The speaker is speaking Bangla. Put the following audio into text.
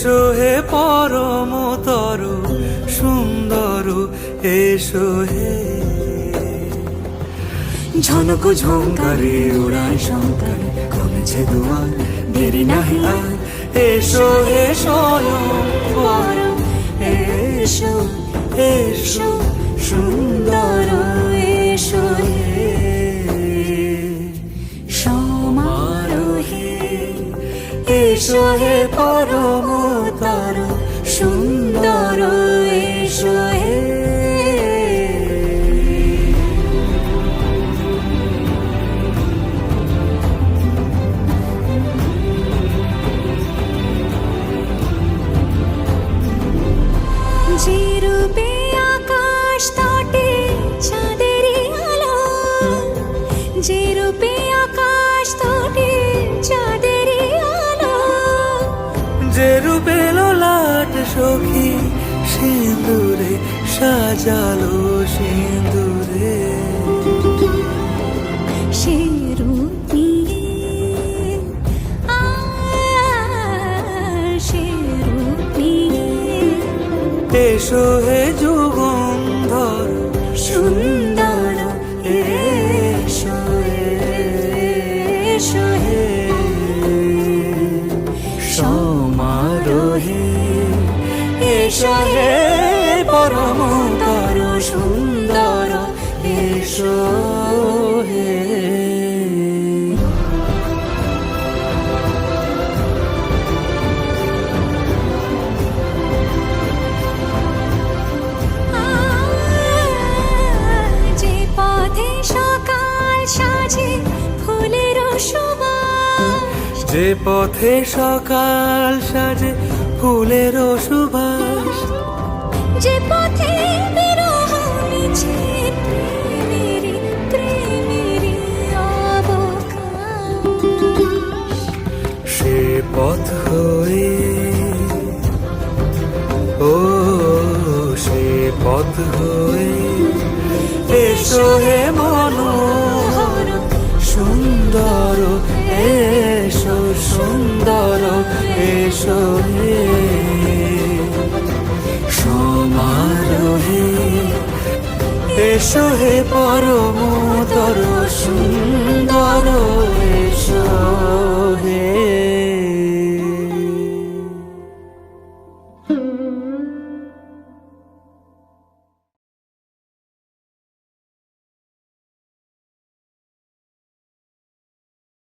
এসো হে পরমতর সুন্দর, এসো হে। ঝনক ঝঙ্কারে উড়ায় শঙ্কারে খুলেছে দুয়ার, দেরি নাহি আর। এসো হে স্বয়ং বর, এসো এসো সুন্দর, এসো হে সমারোহে। এসো হে পরমতর সুন্দর, এসো হে। যে রূপে আকাশ তটে চাঁদেরই আলো, যে রূপে আকাশ তটে চাঁদেরই আলো, যে রূপে ললাট সখী সিঁদুরে সাজালো সিঁদুরে। সে রূপ নিয়ে সে রূপ নিয়ে এসো হে যুগন্ধর সুন্দর, এসো এসো হে সমারোহে। এসো হে পরমতর সুন্দর, এসো হে। যে পথে সকাল সাজে ফুলের সুবাস, যে পথে সকাল সাজে ফুলের সুবাস, যে পথে বিরহ মিছে প্রেমেরই প্রেমেরই অবকাশ, সে পথ হয়ে ও সে পথ হয়ে এসো হে মনোহর সুন্দর, এসো সুন্দর, এসো হে সমারোহে। এসো হে পরমতর সুন্দর।